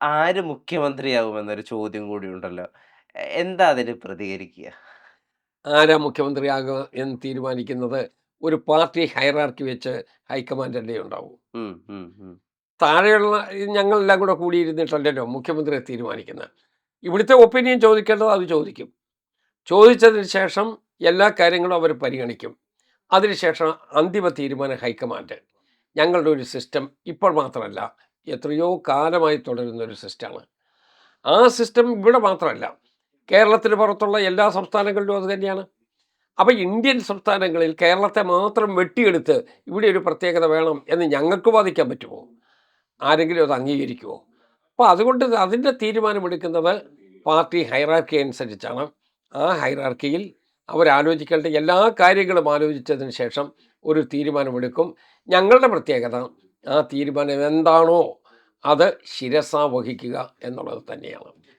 ആര് മുഖ്യമന്ത്രിയാകുമെന്നൊരു ചോദ്യം കൂടിയുണ്ടല്ലോ. എന്താ അതിന് പ്രതികരിക്കുക? ആരാ മുഖ്യമന്ത്രിയാകുക എന്ന് തീരുമാനിക്കുന്നത് ഒരു പാർട്ടി ഹൈറാർക്കി വെച്ച് ഹൈക്കമാൻഡല്ലേ ഉണ്ടാവൂ. ഉം, ഉം, ഉം. താഴെയുള്ള ഞങ്ങളെല്ലാം കൂടെ കൂടിയിരുന്നിട്ടല്ലല്ലോ മുഖ്യമന്ത്രിയെ തീരുമാനിക്കുന്നത്. ഇവിടുത്തെ ഒപ്പീനിയൻ ചോദിക്കേണ്ടത് അത് ചോദിക്കും. ചോദിച്ചതിന് ശേഷം എല്ലാ കാര്യങ്ങളും അവർ പരിഗണിക്കും. അതിനുശേഷം അന്തിമ തീരുമാനം ഹൈക്കമാൻഡ്. ഞങ്ങളുടെ ഒരു സിസ്റ്റം ഇപ്പോൾ മാത്രമല്ല, എത്രയോ കാലമായി തുടരുന്ന ഒരു സിസ്റ്റമാണ്. ആ സിസ്റ്റം ഇവിടെ മാത്രമല്ല, കേരളത്തിന് പുറത്തുള്ള എല്ലാ സംസ്ഥാനങ്ങളിലും അത് തന്നെയാണ്. അപ്പോൾ ഇന്ത്യൻ സംസ്ഥാനങ്ങളിൽ കേരളത്തെ മാത്രം വെട്ടിയെടുത്ത് ഇവിടെ ഒരു പ്രത്യേകത വേണം എന്ന് ഞങ്ങൾക്ക് വാദിക്കാൻ പറ്റുമോ? ആരെങ്കിലും അത് അംഗീകരിക്കുമോ? അപ്പോൾ അതുകൊണ്ട് അതിൻ്റെ തീരുമാനമെടുക്കുന്നത് പാർട്ടി ഹൈറാർക്കി അനുസരിച്ചാണ്. ആ ഹൈറാർക്കിയിൽ അവരാലോചിക്കേണ്ട എല്ലാ കാര്യങ്ങളും ആലോചിച്ചതിന് ശേഷം ഒരു തീരുമാനമെടുക്കും. ഞങ്ങളുടെ പ്രത്യേകത ആ തീരുമാനം എന്താണോ അത് ശിരസാ വഹിക്കുക എന്നുള്ളത് തന്നെയാണ്.